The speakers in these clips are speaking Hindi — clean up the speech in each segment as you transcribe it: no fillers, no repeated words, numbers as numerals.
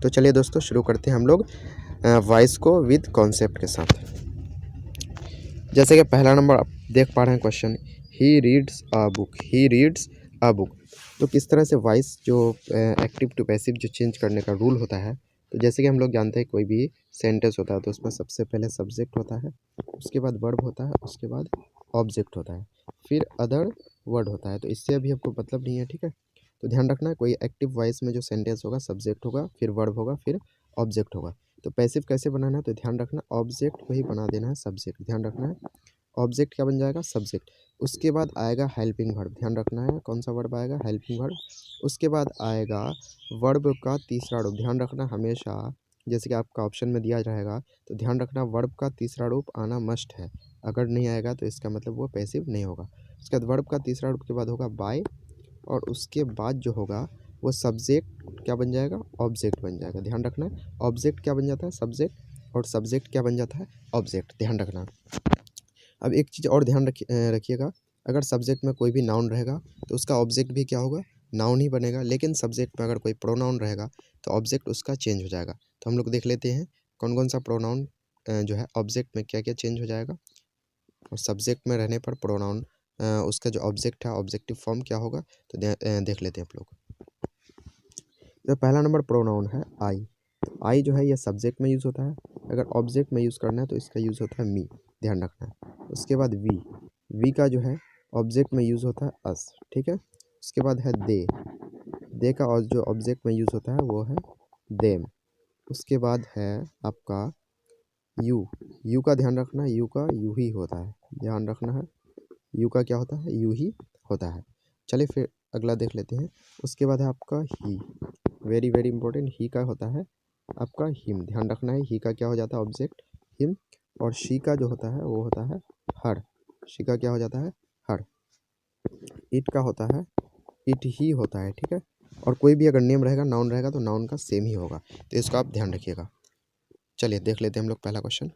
तो चलिए दोस्तों शुरू करते हैं हम लोग वॉइस को विद कॉन्सेप्ट के साथ। जैसे कि पहला नंबर आप देख पा रहे हैं question, he reads a book, he reads a book. तो किस तरह से वॉइस जो एक्टिव टू पैसिव जो चेंज करने का रूल होता है, तो जैसे कि हम लोग जानते हैं कोई भी सेंटेंस होता है तो उसमें सबसे पहले सब्जेक्ट होता है, उसके बाद वर्ब होता है, उसके बाद ऑब्जेक्ट होता है, फिर अदर वर्ड होता है। तो इससे अभी हमको मतलब नहीं है, ठीक है। तो ध्यान रखना है कोई एक्टिव वॉइस में जो सेंटेंस होगा सब्जेक्ट होगा, फिर वर्ब होगा, फिर ऑब्जेक्ट होगा। तो पैसिव कैसे बनाना है, तो ध्यान रखना ऑब्जेक्ट को ही बना देना है सब्जेक्ट। ध्यान रखना है ऑब्जेक्ट क्या बन जाएगा, सब्जेक्ट। उसके बाद आएगा हेल्पिंग वर्ब, ध्यान रखना है कौन सा वर्ब आएगा, हेल्पिंग वर्ब। उसके बाद आएगा वर्ब का तीसरा रूप, ध्यान रखना हमेशा जैसे कि आपका ऑप्शन में दिया रहेगा, तो ध्यान रखना वर्ब का तीसरा रूप आना मस्ट है। अगर नहीं आएगा तो इसका मतलब वो पैसिव नहीं होगा। उसके बाद वर्ब का तीसरा रूप के बाद होगा बाय, और उसके बाद जो होगा वो सब्जेक्ट क्या बन जाएगा, ऑब्जेक्ट बन जाएगा। ध्यान रखना है ऑब्जेक्ट क्या बन जाता है, सब्जेक्ट, और सब्जेक्ट क्या बन जाता है, ऑब्जेक्ट। ध्यान रखना। अब एक चीज़ और ध्यान रखिएगा, अगर सब्जेक्ट में कोई भी नाउन रहेगा तो उसका ऑब्जेक्ट भी क्या होगा, नाउन ही बनेगा। लेकिन सब्जेक्ट में अगर कोई प्रोनाउन रहेगा तो ऑब्जेक्ट उसका चेंज हो जाएगा। तो हम लोग देख लेते हैं कौन कौन सा प्रोनाउन जो है ऑब्जेक्ट में क्या क्या चेंज हो जाएगा, और सब्जेक्ट में रहने पर प्रोनाउन उसका जो ऑब्जेक्ट है ऑब्जेक्टिव फॉर्म क्या होगा। तो देख लेते हैं आप लोग। तो पहला नंबर प्रोनाउन है आई। आई जो है ये सब्जेक्ट में यूज़ होता है, अगर ऑब्जेक्ट में यूज़ करना है तो इसका यूज़ होता है मी। ध्यान रखना है। उसके बाद वी, वी का जो है ऑब्जेक्ट में यूज़ होता है अस, ठीक है। उसके बाद है दे का और जो ऑब्जेक्ट में यूज़ होता है वो है देम। उसके बाद है आपका यू, यू का ध्यान रखना है, यू का यू ही होता है। ध्यान रखना है यू का क्या होता है, यू ही होता है। चलिए फिर अगला देख लेते हैं। उसके बाद है आपका ही, वेरी वेरी इंपॉर्टेंट, ही का होता है आपका हिम। ध्यान रखना है ही का क्या हो जाता है, ऑब्जेक्ट हिम। और शी का जो होता है वो होता है हर, शी का क्या हो जाता है, हर। इट का होता है इट ही होता है, ठीक है। और कोई भी अगर नेम रहेगा, नाउन रहेगा, तो नाउन का सेम ही होगा, तो इसको आप ध्यान रखिएगा। चलिए देख लेते हैं हम लोग पहला क्वेश्चन।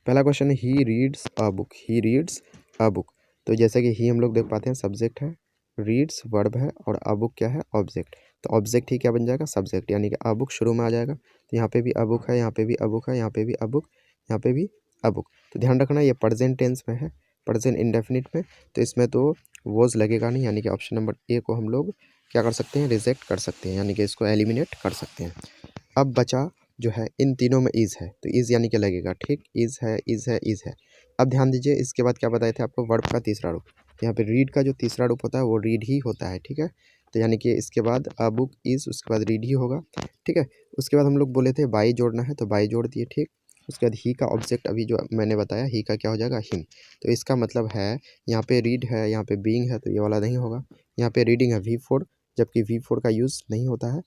पहला क्वेश्चन है he reads a book, he reads a book. तो जैसे कि ही हम लोग देख पाते हैं सब्जेक्ट है, रीड्स वर्ब है, और अ बुक क्या है, ऑब्जेक्ट। तो ऑब्जेक्ट ही क्या बन जाएगा, सब्जेक्ट, यानी कि अ बुक शुरू में आ जाएगा। तो यहाँ पे भी अ बुक है, यहाँ पे भी अ बुक है, यहाँ पे भी अ बुक, यहाँ पे भी अ बुक। तो ध्यान रखना ये प्रेजेंट टेंस में है, प्रेजेंट इंडेफिनिट में, तो इसमें तो वॉज लगेगा नहीं, यानी कि ऑप्शन नंबर ए को हम लोग क्या कर सकते हैं, रिजेक्ट कर सकते हैं, यानी कि इसको एलिमिनेट कर सकते हैं। अब बचा जो है इन तीनों में इज़ है, तो इज़ यानी कि लगेगा, ठीक, इज़ है, इज़ है, इज़ है। अब ध्यान दीजिए इसके बाद क्या बताए थे आपको, वर्ब का तीसरा रूप। तो यहाँ पे रीड का जो तीसरा रूप होता है वो रीड ही होता है, ठीक है। तो यानी कि इसके बाद अ बुक इज़, उसके बाद रीड ही होगा, ठीक है। उसके बाद हम लोग बोले थे बाई जोड़ना है, तो बाई जोड़ दिए, ठीक। उसके बाद ही का ऑब्जेक्ट अभी जो मैंने बताया, ही का क्या हो जाएगा, हिम। तो इसका मतलब है यहाँ पे रीड है, यहाँ पे बीइंग है, तो ये वाला नहीं होगा। यहाँ पे रीडिंग है V4, जबकि V4 का यूज़ नहीं होता है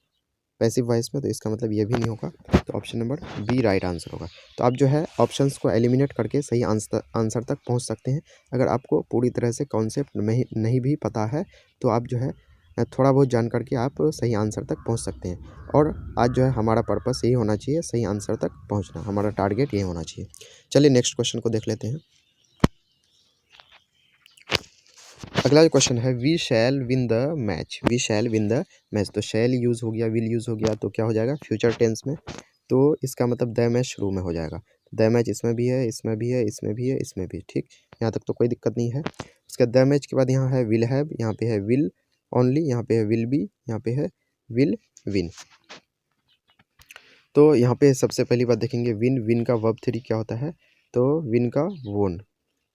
पैसिव वॉइस में, तो इसका मतलब ये भी नहीं होगा। तो option number B right answer होगा। तो आप जो है ऑप्शंस को एलिमिनेट करके सही आंसर तक पहुंच सकते हैं। अगर आपको पूरी तरह से कॉन्सेप्ट नहीं भी पता है तो आप जो है थोड़ा बहुत जान करके आप सही आंसर तक पहुंच सकते हैं। और आज जो है हमारा पर्पस यही होना चाहिए, सही आंसर तक पहुँचना, हमारा टारगेट यही होना चाहिए। चलिए नेक्स्ट क्वेश्चन को देख लेते हैं। अगला जो क्वेश्चन है, we shall win the match, we shall win the match. तो शैल यूज़ हो गया, विल यूज़ हो गया, तो क्या हो जाएगा फ्यूचर टेंस में। तो इसका मतलब द मैच शुरू में हो जाएगा। द मैच इसमें भी है, इसमें भी है, इसमें भी है, इसमें भी, ठीक। यहाँ तक तो कोई दिक्कत नहीं है। उसके द मैच के बाद यहाँ है विल हैव, यहाँ पे है विल ओनली, यहाँ पे है विल बी, यहाँ पे है विल विन। तो यहाँ पे सबसे पहली बात देखेंगे विन, विन का वर्ब 3 क्या होता है, तो विन का वोन,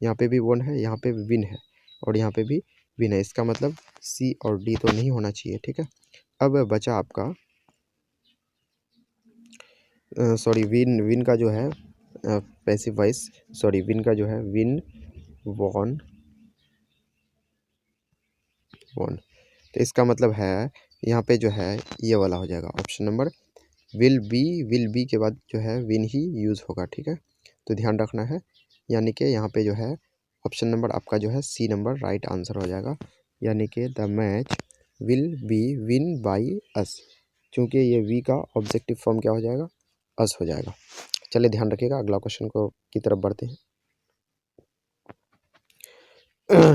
यहाँ पे भी वोन है, यहाँ पे भी विन है, और यहाँ पे भी विन है। इसका मतलब सी और डी तो नहीं होना चाहिए, ठीक है। अब बचा आपका सॉरी विन, विन का जो है पैसिव वॉइस, सॉरी विन का जो है विन वॉन वॉन। तो इसका मतलब है यहाँ पे जो है ये वाला हो जाएगा ऑप्शन नंबर विल बी के बाद जो है विन ही यूज़ होगा, ठीक है। तो ध्यान रखना है, यानी कि यहाँ पे जो है ऑप्शन नंबर आपका जो है सी नंबर राइट आंसर हो जाएगा, यानी कि the match will be win by us, क्योंकि ये वी का ऑब्जेक्टिव फॉर्म क्या हो जाएगा, अस हो जाएगा। चलिए ध्यान रखिएगा, अगला क्वेश्चन को की तरफ बढ़ते हैं।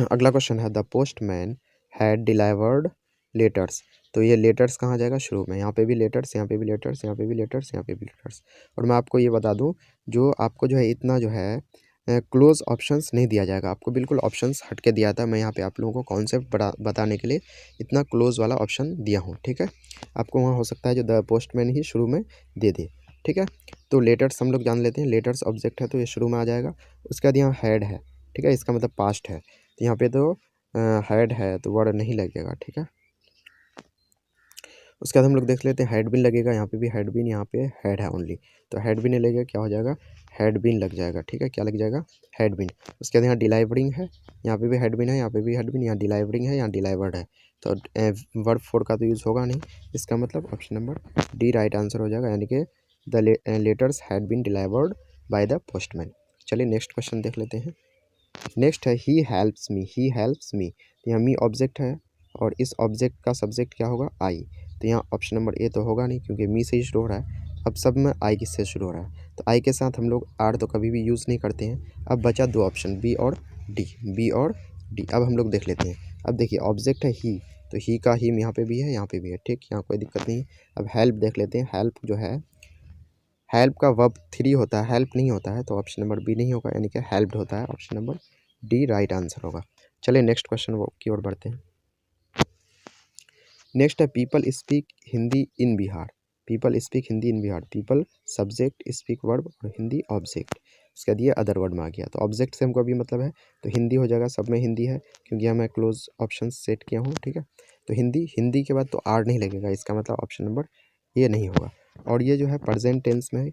अगला क्वेश्चन है the postman had delivered letters. तो ये लेटर्स कहाँ जाएगा, शुरू में। यहाँ पे भी लेटर्स, यहाँ पे भी लेटर्स, यहाँ पे भी लेटर्स, यहाँ पे भी लेटर्स। और मैं आपको ये बता दूँ, जो आपको जो है इतना जो है क्लोज ऑप्शंस नहीं दिया जाएगा, आपको बिल्कुल ऑप्शंस हट के दिया था। मैं यहाँ पे आप लोगों को कॉन्सेप्ट बताने के लिए इतना क्लोज वाला ऑप्शन दिया हूँ, ठीक है। आपको वहाँ हो सकता है जो द पोस्टमैन ही शुरू में दे दे, ठीक है। तो लेटर्स हम लोग जान लेते हैं, लेटर्स ऑब्जेक्ट है तो ये शुरू में आ जाएगा। उसके बाद यहाँ हेड है, ठीक है, इसका मतलब पास्ट है, तो यहाँ पे तो हेड है तो वर्ड नहीं लगेगा, ठीक है। उसके बाद हम लोग देख लेते हैं हेड बिन लगेगा, यहाँ पे भी हेड बिन, यहाँ पे हेड है ओनली, तो हेड बिन नहीं लगेगा, क्या हो जाएगा, हेड बिन लग जाएगा, ठीक है। क्या लग जाएगा, हेड बिन। उसके बाद यहाँ डिलीवरिंग है, यहाँ पे भी हेड बिन है, यहाँ पे भी हेड बिन, यहाँ डिलीवरिंग है, यहाँ डिलीवर्ड है, तो वर्ब फोर का तो यूज़ होगा नहीं, इसका मतलब option number D right answer हो जाएगा, यानी कि the letters had been delivered by the postman. चलिए नेक्स्ट क्वेश्चन देख लेते हैं। नेक्स्ट है he helps me, he helps me, तो यहाँ मी ऑब्जेक्ट है और इस ऑब्जेक्ट का सब्जेक्ट क्या होगा, आई, तो यहाँ ऑप्शन नंबर ए तो होगा नहीं क्योंकि मी से ही शुरू हो रहा है। अब सब में आई किससे शुरू हो रहा है, तो आई के साथ हम लोग आर तो कभी भी यूज़ नहीं करते हैं। अब बचा दो ऑप्शन, बी और डी, बी और डी। अब हम लोग देख लेते हैं। अब देखिए ऑब्जेक्ट है ही, तो ही का ही यहाँ पे भी है, यहाँ पे भी है, ठीक, यहाँ कोई दिक्कत नहीं है। अब हेल्प देख लेते हैं, हेल्प जो है, हेल्प का वर्ब थ्री होता है, हेल्प नहीं होता है, तो ऑप्शन नंबर बी नहीं होगा, यानी कि हेल्प्ड होता है, option number D right answer होगा। चलिए नेक्स्ट क्वेश्चन की ओर बढ़ते हैं। नेक्स्ट है people speak Hindi in Bihar, people speak Hindi in Bihar, people subject, speak verb और हिंदी ऑब्जेक्ट। इसके बाद ये अदर वर्ड में आ गया, तो ऑब्जेक्ट से हमको अभी मतलब है तो हिंदी हो जाएगा, सब में हिंदी है क्योंकि यहाँ मैं क्लोज ऑप्शन सेट किया हूँ, ठीक है। तो हिंदी, हिंदी के बाद तो आर नहीं लगेगा, इसका मतलब ऑप्शन नंबर ये नहीं होगा। और ये जो है प्रेजेंट टेंस में है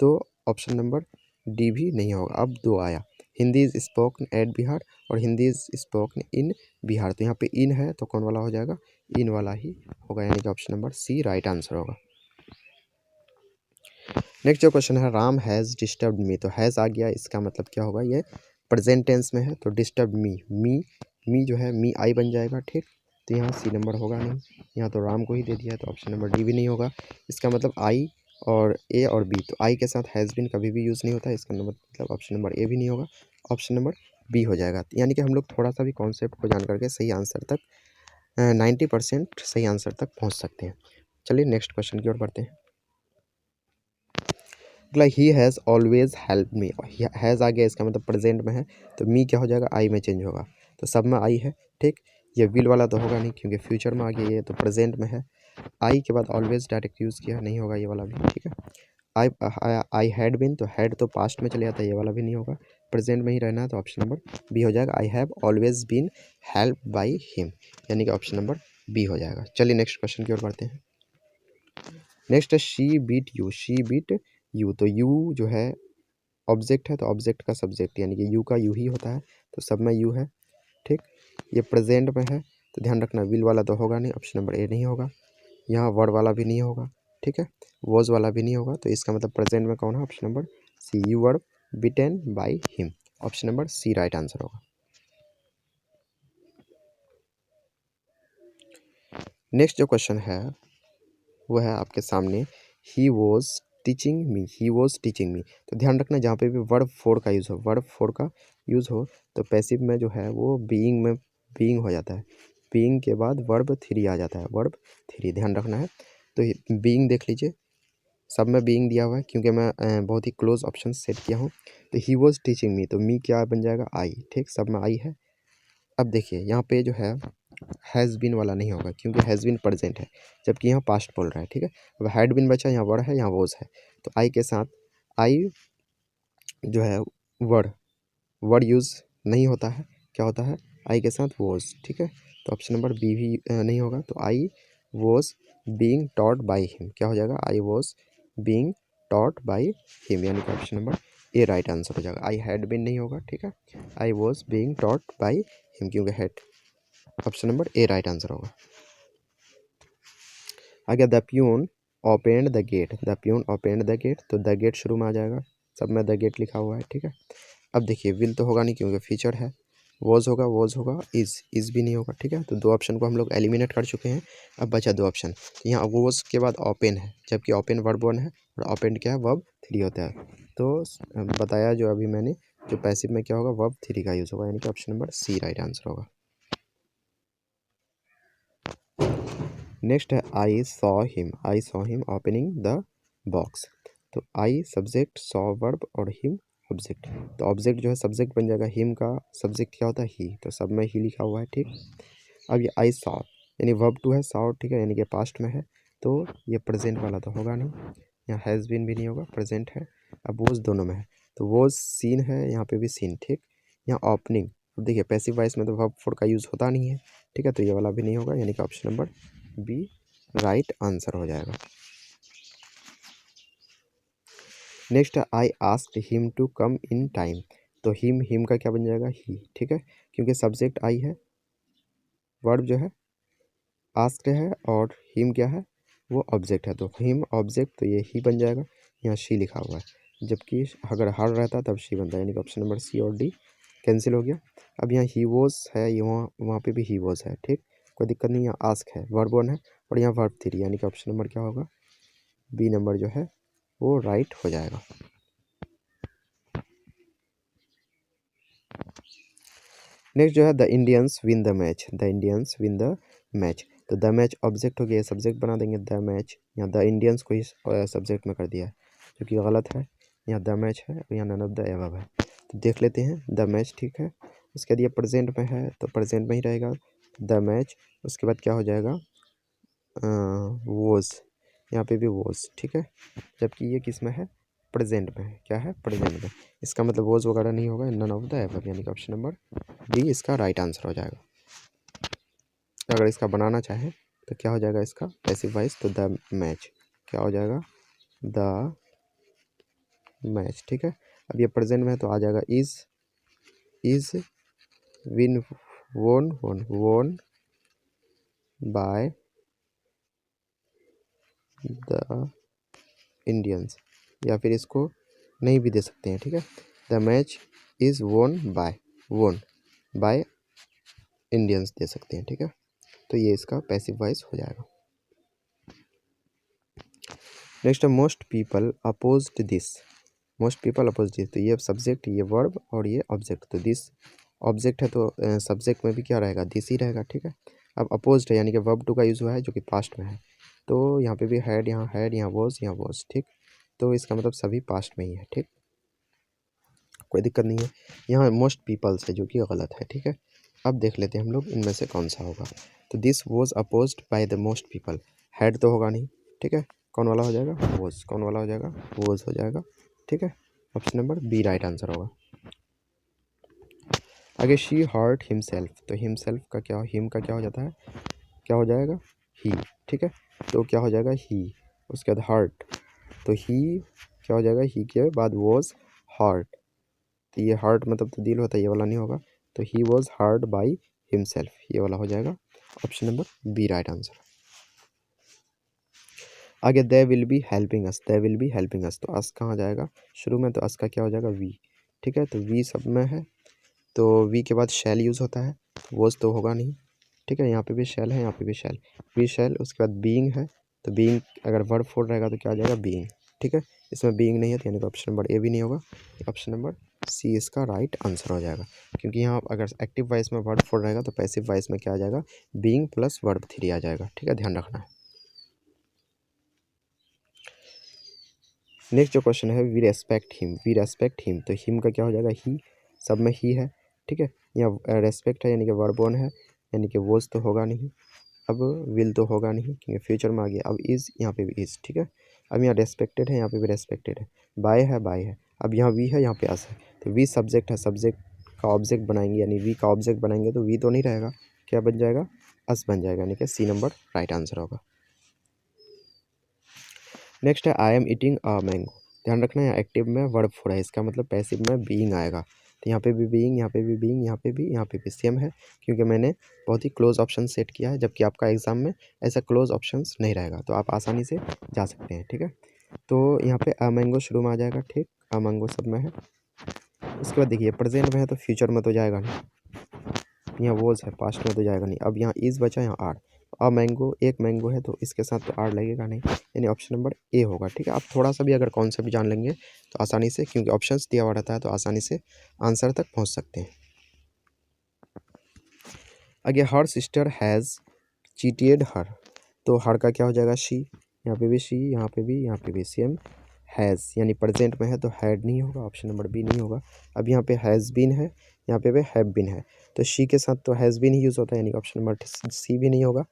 तो ऑप्शन नंबर डी भी नहीं होगा। अब दो आया, Hindi is spoken at Bihar और Hindi is spoken in Bihar, तो यहाँ पे इन है तो कौन वाला हो जाएगा, इन वाला ही होगा, यानी कि option number C right answer होगा। नेक्स्ट जो क्वेश्चन है, राम हैज़ डिस्टर्ब्ड मी, तो हैज़ आ गया, इसका मतलब क्या होगा, ये प्रेजेंट टेंस में है तो डिस्टर्ब मी, मी जो है मी आई बन जाएगा, ठीक। तो यहाँ सी नंबर होगा नहीं, यहाँ तो राम को ही दे दिया है तो ऑप्शन नंबर डी भी नहीं होगा। इसका मतलब आई और ए और बी, तो आई के साथ हैज़ बिन कभी भी यूज़ नहीं होता है, इसका मतलब ऑप्शन नंबर ए भी नहीं होगा, ऑप्शन नंबर बी हो जाएगा। यानी कि हम लोग थोड़ा सा भी कॉन्सेप्ट को जान करके सही आंसर तक 90% सही आंसर तक पहुँच सकते हैं। चलिए नेक्स्ट क्वेश्चन की ओर बढ़ते हैं। Like he has always help me, has आ गया, इसका मतलब प्रेजेंट में है तो मी क्या हो जाएगा, आई में चेंज होगा, तो सब में आई है, ठीक। ये विल वाला तो होगा नहीं क्योंकि फ्यूचर में आ गया, ये तो प्रेजेंट में है। आई के बाद ऑलवेज डायरेक्ट यूज़ किया, नहीं होगा ये वाला भी, ठीक है। आई हैड बिन, तो हैड तो पास्ट में चले जाता है, ये वाला भी नहीं होगा, प्रेजेंट में ही रहना है, तो ऑप्शन नंबर बी हो जाएगा, I have always been help by him, यानी कि ऑप्शन नंबर बी हो जाएगा। चलिए नेक्स्ट क्वेश्चन की ओर बढ़ते हैं। नेक्स्ट है she beat you, she beat you, तो यू जो है ऑब्जेक्ट है तो ऑब्जेक्ट का सब्जेक्ट, यानी कि यू का यू ही होता है, तो सब में यू है, ठीक। ये प्रेजेंट में है तो ध्यान रखना, विल वाला तो होगा नहीं, ऑप्शन नंबर ए नहीं होगा। यहाँ वर्ड वाला भी नहीं होगा, ठीक है, वॉज वाला भी नहीं होगा, तो इसका मतलब प्रेजेंट में कौन है, option number C, you were bitten by him, option number C right answer होगा। नेक्स्ट जो क्वेश्चन है वो है आपके सामने, he was teaching me, he was teaching me, तो ध्यान रखना जहाँ पे भी वर्ब फोर का यूज़ हो, वर्ब फोर का यूज़ हो तो पैसिव में जो है वो बीइंग में बीइंग हो जाता है, बीइंग के बाद वर्ब थ्री आ जाता है, वर्ब थ्री ध्यान रखना है। तो बीइंग देख लीजिए, सब में बीइंग दिया हुआ है क्योंकि मैं बहुत ही क्लोज ऑप्शन सेट किया हूँ, तो ही वॉज टीचिंग मी, तो मी क्या बन जाएगा, आई, ठीक, सब में आई है। अब देखिए यहाँ पे जो है हैज़ बिन वाला नहीं होगा क्योंकि हैज़ बिन प्रेजेंट है जबकि यहाँ पास्ट बोल रहा है, ठीक है। अब हैड बिन बचा, यहाँ वर्ड है, यहाँ वॉज है, तो आई के साथ आई जो है वर्ड, वर्ड यूज़ नहीं होता है, क्या होता है, आई के साथ वॉज, ठीक है। तो ऑप्शन नंबर बी भी नहीं होगा, तो I was being taught by him, क्या हो जाएगा, I was being taught by him, यानी कि option number A right answer हो जाएगा। आई हैड बिन नहीं होगा, ठीक है, I was being taught by him क्योंकि had, option number A right answer होगा। आगे the peon opened the gate, the peon opened the gate, तो द गेट शुरू में आ जाएगा, सब में द गेट लिखा हुआ है, ठीक है। अब देखिए विल तो होगा नहीं क्योंकि फीचर है, वॉज होगा, इज़ भी नहीं होगा, ठीक है। तो दो ऑप्शन को हम लोग एलिमिनेट कर चुके हैं, अब बचा दो ऑप्शन, तो यहाँ वॉज के बाद ओपन है जबकि ओपन वर्ब वन है और ओपन क्या है, वर्ब थ्री होता है, तो बताया जो अभी मैंने, जो पैसिव में क्या होगा, वर्ब थ्री का यूज़ होगा, यानी कि option number C right answer होगा। नेक्स्ट है I saw him opening the box. तो आई सब्जेक्ट, सॉ वर्ब और हिम ऑब्जेक्ट। तो ऑब्जेक्ट जो है सब्जेक्ट बन जाएगा, हिम का सब्जेक्ट क्या होता है ही, तो सब में ही लिखा हुआ है। ठीक, अब ये आई सॉ यानी वर्ब टू है, सॉ ठीक है यानी कि पास्ट में है, तो ये प्रेजेंट वाला तो होगा नहीं, यहाँ हैज़ बीन भी नहीं होगा, प्रेजेंट है। अब वोज दोनों में है, तो वोज सीन है, यहाँ पे भी सीन। ठीक, यहाँ ओपनिंग, अब देखिए पैसिव वॉइस में तो वर्ब फोर का यूज़ होता नहीं है। ठीक है, तो ये वाला भी नहीं होगा, यानी कि option number B right answer हो जाएगा। Next I asked him to come in time. तो हिम का क्या बन जाएगा ही। ठीक है, क्योंकि सब्जेक्ट आई है, वर्ब जो है आस्क्ड है और हिम क्या है वो ऑब्जेक्ट है, तो हिम ऑब्जेक्ट, तो ये ही बन जाएगा। यहाँ शी लिखा हुआ है, जबकि अगर हर रहता तब शी बनता है, यानी कि ऑप्शन नंबर सी और डी कैंसिल हो गया। अब यहाँ ही वोज है, यहाँ वहाँ पे भी ही वोज है। ठीक, कोई दिक्कत नहीं, यहाँ आस्क है, वर्ब वन है और यहाँ वर्ब थ्री, यानी कि ऑप्शन नंबर क्या होगा, बी नंबर जो है वो राइट हो जाएगा। नेक्स्ट जो है the Indians win the match, the Indians win the match. तो द मैच ऑब्जेक्ट हो गया, सब्जेक्ट बना देंगे द मैच, यहाँ द इंडियंस को ही सब्जेक्ट में कर दिया है, जो कि गलत है। यहाँ द मैच है और यहाँ नन ऑफ द एबव है। तो देख लेते हैं, द मैच ठीक है, उसके बाद ये प्रेजेंट में है तो प्रेजेंट में ही रहेगा द मैच। उसके बाद क्या हो जाएगा, वोज, यहाँ पे भी वोज। ठीक है, जबकि ये किस में है, प्रेजेंट में है। क्या है, प्रेजेंट में, इसका मतलब वोज वगैरह नहीं होगा, नन ऑफ द एबव, यानी कि ऑप्शन नंबर डी इसका राइट आंसर हो जाएगा। अगर इसका बनाना चाहे तो क्या हो जाएगा इसका पैसिव वॉइस, तो द मैच क्या हो जाएगा, द मैच। ठीक है, अब ये प्रेजेंट में है तो आ जाएगा इज विन वोन बाय द इंडियंस, या फिर इसको नहीं भी दे सकते हैं। ठीक है, द मैच इज वोन बाय इंडियंस दे सकते हैं। ठीक है, तो ये इसका पैसिव वॉइस हो जाएगा। नेक्स्ट है most people opposed this, most people oppose this. तो ये सब्जेक्ट, ये वर्ब और ये ऑब्जेक्ट, तो दिस ऑब्जेक्ट है तो सब्जेक्ट में भी क्या रहेगा, दिस ही रहेगा। ठीक है, अब अपोज्ड है यानी कि वर्ब टू का यूज़ हुआ है जो कि पास्ट में है, तो यहाँ पे भी हैड, यहाँ वॉज। ठीक, तो इसका मतलब सभी पास्ट में ही है। ठीक, कोई दिक्कत नहीं है। यहाँ मोस्ट पीपल्स है जो कि गलत है। ठीक है, अब देख लेते हैं हम लोग इनमें से कौन सा होगा। तो this was opposed by the most people, had तो होगा नहीं। ठीक है, कौन वाला हो जाएगा, वॉज। कौन वाला हो जाएगा, वॉज हो जाएगा। ठीक है, option number B right answer होगा। आगे शी हर्ट हिमसेल्फ, तो हिमसेल्फ का क्या, हिम का क्या हो जाता है, क्या हो जाएगा, ही। ठीक है, तो क्या हो जाएगा ही, उसके बाद हर्ट, तो ही क्या हो जाएगा, ही के बाद वॉज हर्ट, तो ये हर्ट मतलब तो दिल होता है, ये वाला नहीं होगा, तो he was hurt by himself, ये वाला हो जाएगा option number B right answer. आगे they will be helping us, they will be helping us, तो अस कहाँ जाएगा शुरू में, तो अस का क्या हो जाएगा, वी। ठीक है, तो वी सब में है, तो वी के बाद शैल यूज़ होता है, वॉज तो होगा नहीं। ठीक है, यहाँ पे भी शैल है, यहाँ पे भी शैल, वी शैल। उसके बाद बीइंग है, तो बीइंग अगर वर्ब फोर रहेगा तो क्या आ जाएगा, बीइंग। ठीक है, इसमें बीइंग नहीं है तो यानी कि ऑप्शन नंबर ए भी नहीं होगा, ऑप्शन नंबर सी इसका राइट आंसर हो जाएगा। क्योंकि यहाँ अगर एक्टिव वॉइस में वर्ब फोर रहेगा तो पैसिव वॉइस में क्या आ जाएगा, बीइंग प्लस वर्ब थ्री आ जाएगा। ठीक है, ध्यान रखना है। नेक्स्ट जो क्वेश्चन है, वी रेस्पेक्ट हिम, तो हिम का क्या हो जाएगा, ही, सब में ही है। ठीक है, यहाँ रेस्पेक्ट है यानी कि वर्ब वन है, यानी कि वॉज तो होगा नहीं, अब विल तो होगा नहीं क्योंकि फ्यूचर में आ गया, अब इज़, यहाँ पे भी इज़। ठीक है, अब यहाँ रेस्पेक्टेड है, यहाँ पे भी रेस्पेक्टेड है, बाय है, अब यहाँ वी है, यहाँ पे अस है, तो वी सब्जेक्ट है, सब्जेक्ट का ऑब्जेक्ट बनाएंगे, यानी वी का ऑब्जेक्ट बनाएंगे तो वी तो नहीं रहेगा, क्या बन जाएगा, अस बन जाएगा, यानी कि सी नंबर राइट आंसर होगा। नेक्स्ट है I am eating a mango, ध्यान रखना है एक्टिव में वर्ब फोर है, इसका मतलब पैसिव में बीइंग आएगा, तो यहाँ पे भी बीइंग, यहाँ पे भी बीइंग, यहाँ पे भी सेम है, क्योंकि मैंने बहुत ही क्लोज ऑप्शन सेट किया है, जबकि आपका एग्जाम में ऐसा क्लोज ऑप्शंस नहीं रहेगा, तो आप आसानी से जा सकते हैं। ठीक है, तो यहाँ पे अ मैंगो शुरू में आ जाएगा। ठीक, अ मैंगो सब में है। उसके बाद देखिए प्रेजेंट में है तो फ्यूचर में तो जाएगा नहीं, यहाँ वॉज है, पास्ट में तो जाएगा नहीं। अब यहाँ इज़ बचा, यहाँ आर, अब मैंगो, एक मैंगो है तो इसके साथ तो आर लगेगा नहीं, यानी ऑप्शन नंबर ए होगा। ठीक है, आप थोड़ा सा भी अगर कॉन्सेप्ट जान लेंगे तो आसानी से, क्योंकि ऑप्शंस दिया हुआ रहता है तो आसानी से आंसर तक पहुंच सकते हैं। आगे हर सिस्टर हैज़ चीटेड हर, तो हर का क्या हो जाएगा शी, यहाँ पे भी शी, यहाँ पे भी सेम। हैज़ यानी प्रेजेंट में है तो हैड नहीं होगा, ऑप्शन नंबर बी नहीं होगा। अब यहाँ पे हैज़ बीन है, यहाँ पे हैव बीन है, तो शी के साथ तो हैज़ बीन ही यूज़ होता है, यानी ऑप्शन नंबर सी भी नहीं होगा।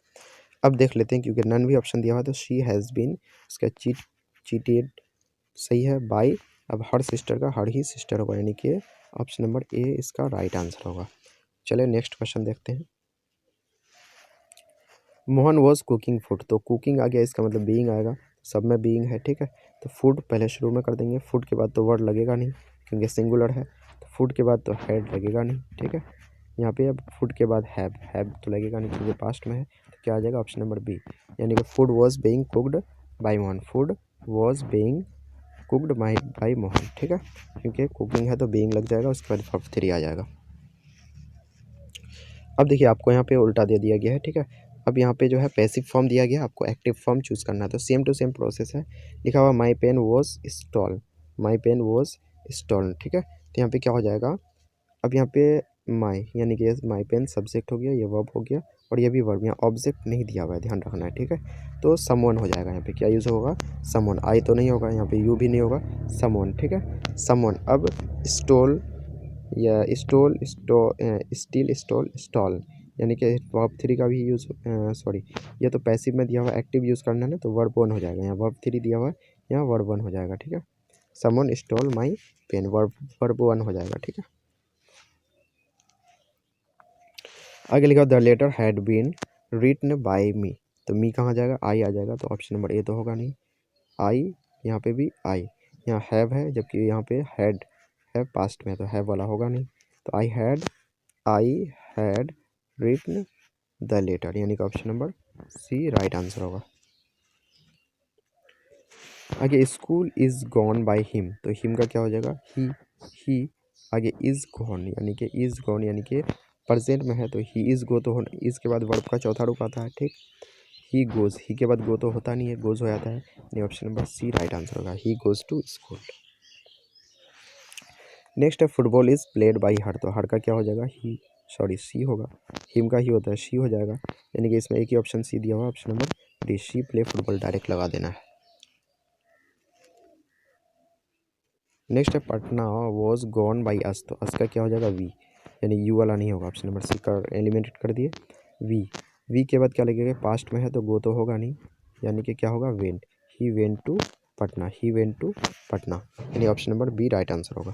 अब देख लेते हैं, क्योंकि नन भी ऑप्शन दिया हुआ है, तो शी हैज़ बीन, उसका चीटेड सही है बाय। अब हर सिस्टर का हर ही सिस्टर होगा, यानी कि ऑप्शन नंबर ए इसका राइट आंसर होगा। चलिए नेक्स्ट क्वेश्चन देखते हैं। मोहन वॉज कुकिंग फूड, तो कुकिंग आ गया, इसका मतलब बीइंग आएगा, सब में बीइंग है, ठीक है। तो फूड पहले शुरू में कर देंगे, फूड के बाद तो वर्ड लगेगा नहीं क्योंकि सिंगुलर है, तो फूड के बाद तो हैड लगेगा नहीं, ठीक है। यहाँ पे अब फूड के बाद हैव तो लगेगा नहीं क्योंकि पास्ट में है, तो क्या आ जाएगा ऑप्शन नंबर बी, यानी कि food was being cooked bye Mohan, food was being cooked bye Mohan, ठीक है। क्योंकि कुकिंग है तो बीइंग लग जाएगा, उसके बाद वर्ब 3 आ जाएगा। अब देखिए आपको यहाँ पे उल्टा दे दिया गया है, ठीक है। अब यहाँ पे जो है पैसिव फॉर्म दिया गया, आपको एक्टिव फॉर्म चूज़ करना है, तो सेम टू सेम प्रोसेस है। लिखा हुआ my pen was stole, my pen was stole, ठीक है। तो यहाँ पे क्या हो जाएगा, अब यहाँ पे माई यानी कि माई पेन सब्जेक्ट हो गया, ये वर्ब हो गया, और ये भी वर्ब, यहाँ ऑब्जेक्ट नहीं दिया हुआ है, ध्यान रखना है, ठीक है। तो समवन हो जाएगा, यहाँ पे क्या यूज़ होगा, समवन, आई तो नहीं होगा, यहाँ पे यू भी नहीं होगा, समवन, ठीक है, समवन। अब स्टोल या स्टोल स्टील स्टॉल स्टॉल, यानी कि वर्ब 3 का भी यूज़, सॉरी ये तो पैसिव में दिया हुआ, एक्टिव यूज़ करना है ना, तो वर्ब 1 हो जाएगा, यहाँ वर्ब 3 दिया हुआ है, यहाँ वर्ब 1 हो जाएगा, ठीक है। Someone stole my pen, verb 1 हो जाएगा, ठीक है। आगे लिखा the letter had been written by me, तो मी कहाँ जाएगा, आई आ जाएगा, तो ऑप्शन नंबर ए तो होगा नहीं, आई, यहाँ पे भी आई, यहाँ हैव है, जबकि यहाँ पे हैड है पास्ट में, तो हैव वाला होगा नहीं, तो I had written the letter, यानी कि option number C right answer होगा। आगे school is gone by him, तो हिम का क्या हो जाएगा, ही। आगे इज गॉन यानी कि प्रेजेंट में है, तो ही इज गो, तो इज के बाद वर्ब का चौथा रूप आता है, ठीक। ही गोज, ही के बाद गो तो होता नहीं है, गोज हो जाता है, यानी option number C right answer होगा, he goes to school. Next है football is played by her, तो हर का क्या हो जाएगा, ही, सॉरी सी होगा, हिम का ही होता है, शी हो जाएगा, यानी कि इसमें एक ही ऑप्शन सी दिया हुआ, option number D, she play football, direct लगा देना है। नेक्स्ट है Patna was gone by us, तो अस का क्या हो जाएगा, वी, यानी यू वाला नहीं होगा, ऑप्शन नंबर सी का एलिमिनेटेड कर दिए। वी के बाद क्या लगेगा, पास्ट में है तो गो तो होगा नहीं, यानी कि क्या होगा, went, he went to Patna, he went to Patna, यानी option number B right answer होगा।